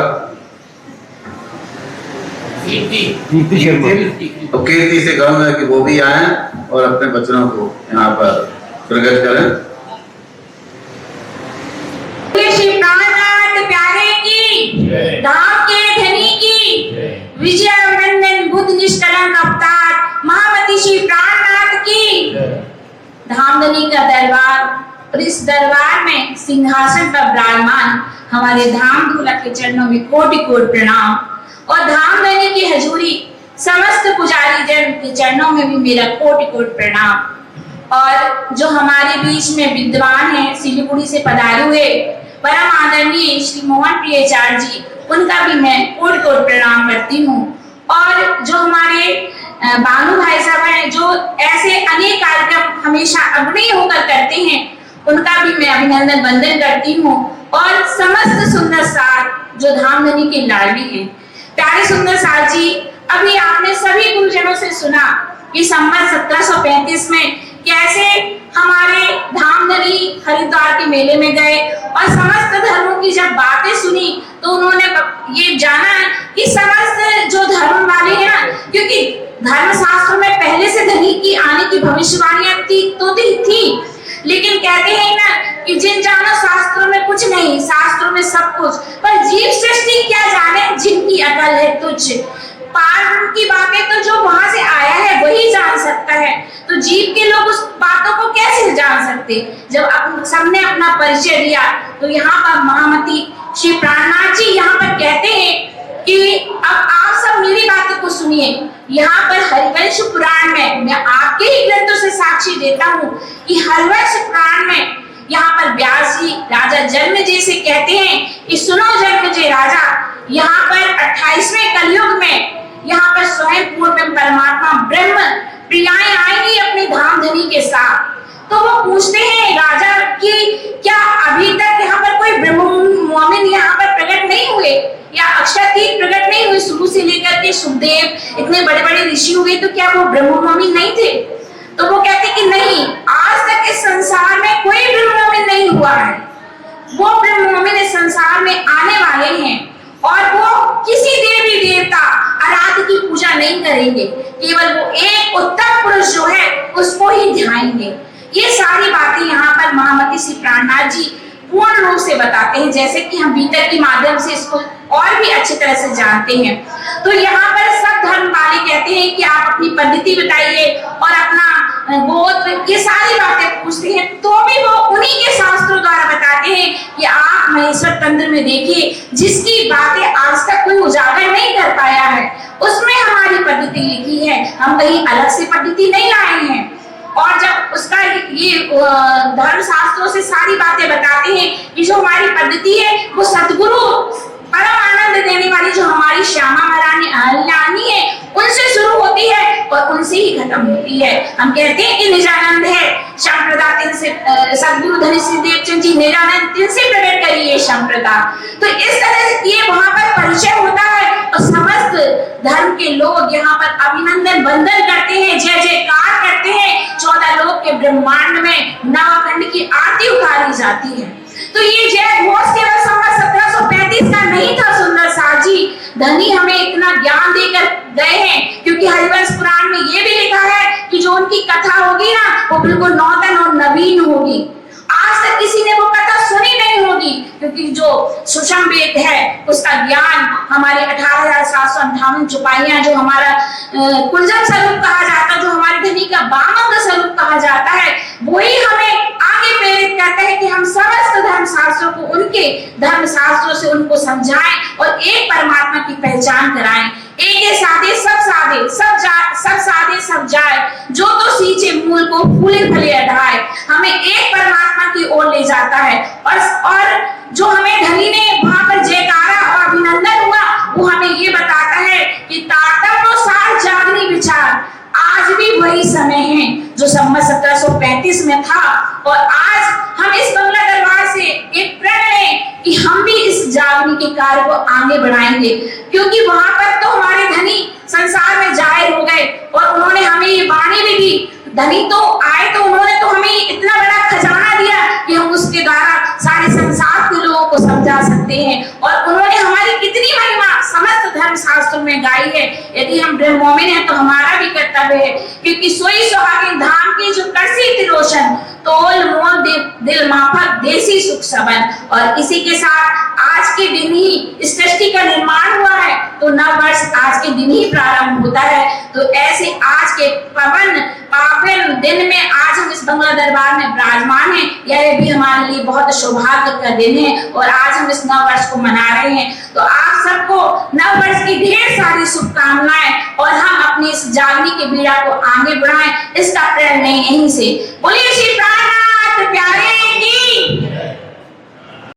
और कीर्ति से कहूंगा कि वो भी आए और अपने बच्चों को यहाँ पर प्रकट करें। श्री प्राणनाथ प्यारे की, धाम के धनी की, विजय अभिनंदन बुद्ध निष्कलंक अवतार महामती श्री प्राणनाथ की। धामधनी का दरबार और इस दरबार में सिंहासन पर विराजमान हमारे धाम धूला के चरणों में कोटि कोटि प्रणाम और धामधनी की हजूरी समस्त पुजारी जन के चरणों में भी मेरा कोटि कोटि प्रणाम। और जो हमारे बीच में विद्वान हैं, सिलीगुड़ी से पधारे हुए परम आदरणीय श्री मोहन प्रियाचार्य जी, उनका भी मैं कोटि कोटि प्रणाम करती हूँ। और जो हमारे बानू भाई साहब हैं, जो ऐसे अनेक कार्यक्रम हमेशा अग्रणी होकर करते हैं, उनका भी मैं अभिनंदन वंदन करती हूँ। और समस्त सुंदर सार जो धामधनी के लाडली हैं, प्यारे सुंदर सार जी, अभी आपने सभी गुरुजनों से सुना कि संवत 1735 में कैसे हमारे धामधनी हरिद्वार के मेले में गए और समस्त धर्मों की जब बातें सुनी तो उन्होंने ये जाना कि समस्त जो धर्म वाले हैं ना, क्योंकि धर्म शास्त्रों में पहले से धनी की आने की भविष्यवाणियां थी, लेकिन कहते हैं ना कि जिन जानो शास्त्रों में कुछ नहीं, शास्त्रों में सब कुछ, पर जीव सृष्टि क्या जाने जिनकी अकल है तुझ। पार की बातें तो जो वहां से आया है वही जान सकता है, तो जीव के लोग उस बातों को कैसे जान सकते। जब सबने अपना परिचय दिया तो यहाँ पर महामती श्री प्राणनाथ जी यहाँ पर कहते हैं कि अब आप सब मेरी बातों को सुनिए। यहाँ पर हरिवंश पुराण में मैं आपके ही ग्रंथों से साक्षी देता हूँ कि हरिवंश पुराण में यहाँ पर व्यास जी राजा जन्मेजय से कहते हैं कि सुनो जन्मेजय राजा, यहाँ पर 28वें कलयुग में यहाँ पर स्वयं पूर्ण परमात्मा ब्रह्म प्रियाएं आएंगी अपनी धामधनी के साथ। तो वो पूछते हैं राजा कि क्या अभी तक यहाँ पर कोई ब्रह्म मोमिन यहाँ पर प्रकट नहीं हुए या अक्षरतीत प्रकट नहीं हुए? शुरू से लेकर के सुखदेव इतने बड़े बड़े ऋषि हुए, तो क्या वो ब्रह्म मोमिन नहीं थे? तो वो कहते कि नहीं, आज तक इस संसार में कोई ब्रह्म मोमिन नहीं हुआ है। वो ब्रह्म मोमिन इस संसार में आने वाले हैं और वो किसी देवी देवता आराध्य की पूजा नहीं करेंगे, केवल वो एक उत्तम पुरुष जो है उसको ही ध्याएंगे। ये सारी बातें यहाँ पर महामती श्री प्राणनाथ जी पूर्ण रूप से बताते हैं, जैसे कि हम बीतक के माध्यम से इसको और भी अच्छी तरह से जानते हैं। तो यहाँ पर सब धर्म वाले कहते हैं कि आप अपनी पद्धति बताइए और अपना गोत्र, ये सारी बातें पूछते हैं, तो भी वो उन्हीं के शास्त्रों द्वारा बताते हैं कि आप महेश्वर तंत्र में देखिए, जिसकी बातें आज तक कोई उजागर नहीं कर पाया है, उसमें हमारी पद्धति लिखी है। हम कहीं अलग से पद्धति नहीं लाए हैं। और जब उसका ये धर्म शास्त्रों से सारी बातें बताते हैं कि जो हमारी पद्धति है वो सतगुरु परम आनंद देने वाली जो हमारी श्यामा महारानी अहल्यानी है उनसे शुरू होती है और उनसे ही खत्म होती है। हम कहते हैं कि निजानंद है संप्रदा से सदगुरु धनी श्री देवचंद जी निजानंद से प्रकट करी है संप्रदा। तो इस तरह से ये वहां पर परिचय होता है और समस्त धर्म के लोग यहाँ पर अभिनंदन वंदन करते हैं, जय जयकार करते हैं। 14 लोक के ब्रह्मांड में नवखंड की आरती उतारी जाती है। तो ये जय घोष केवल संवत 1735 का नहीं था सुंदर सार जी, धनी हमें इतना ज्ञान देकर गए हैं, क्योंकि हरिवंश पुराण में ये भी लिखा है कि जो उनकी कथा होगी ना वो बिल्कुल नौतन और नवीन होगी। आज तक किसी ने वो कथा सुनी नहीं होगी, क्योंकि जो सुषम वेद है उसका ज्ञान हमारे 18,758 चौपाइयां, जो हमारा कुलजन स्वरूप कहा जाता है, जो हमारे धनी का वामंग स्वरूप कहा जाता है, वही हमें आगे प्रेरित करता है कि हम समस्त धर्म शास्त्रों को उनके धर्म शास्त्रों से उनको समझाएं और एक परमात्मा की पहचान कराएं। एक साधे सब साधे, सब साधे सब जाए, जो तो सींचे मूल को फूले फले अढ़ाए, हमें एक परमात्मा की ओर ले जाता है। और जो हमें धनी ने वहां पर जयकारा और अभिनंदन हुआ, वो हमें ये बताता है कि तारतम्य सार जागनी विचार, आज भी वही समय है जो संवत 1735 में था। और आज हम इस बंगला दरबार से एक प्रण है कि हम भी इस जागनी के कार्य को आगे बढ़ाएंगे, क्योंकि वहां पर तो हमारे धनी संसार में जाहिर हो गए और उन्होंने हमें ये वाणी भी दी। धनी तो आए तो उन्होंने तो हमें इतना बड़ा खजाना दिया कि हम उसके द्वारा सारे संसार के लोगों को समझा सकते हैं। और उन्होंने हमारी कितनी महिमा समस्त धर्म शास्त्रों में गाई है। यदि हम दृढ़ मोमिन हैं तो हमारा भी कर्तव्य है, क्योंकि सोई सुहागिन धाम की जो करसी तिरोशन, तोल मोल दिल माफक देसी सुख सबन। और इसी के साथ आज के दिन ही इस सृष्टि का निर्माण हुआ है, तो नव वर्ष आज के दिन ही प्रारंभ होता है। तो ऐसे आज के पावन दिन में आज हम इस बंगला दरबार में विराजमान हैं, यह भी हमारे लिए बहुत सौभाग्य का दिन है और आज हम इस नव वर्ष को मना रहे हैं। तो आप सबको नव वर्ष की ढेर सारी शुभकामनाएं और हम अपनी इस जागनी के बीड़ा को आगे बढ़ाएं, इसका प्रेरणा यहीं से। बोलिए श्री प्राणनाथ प्यारे की।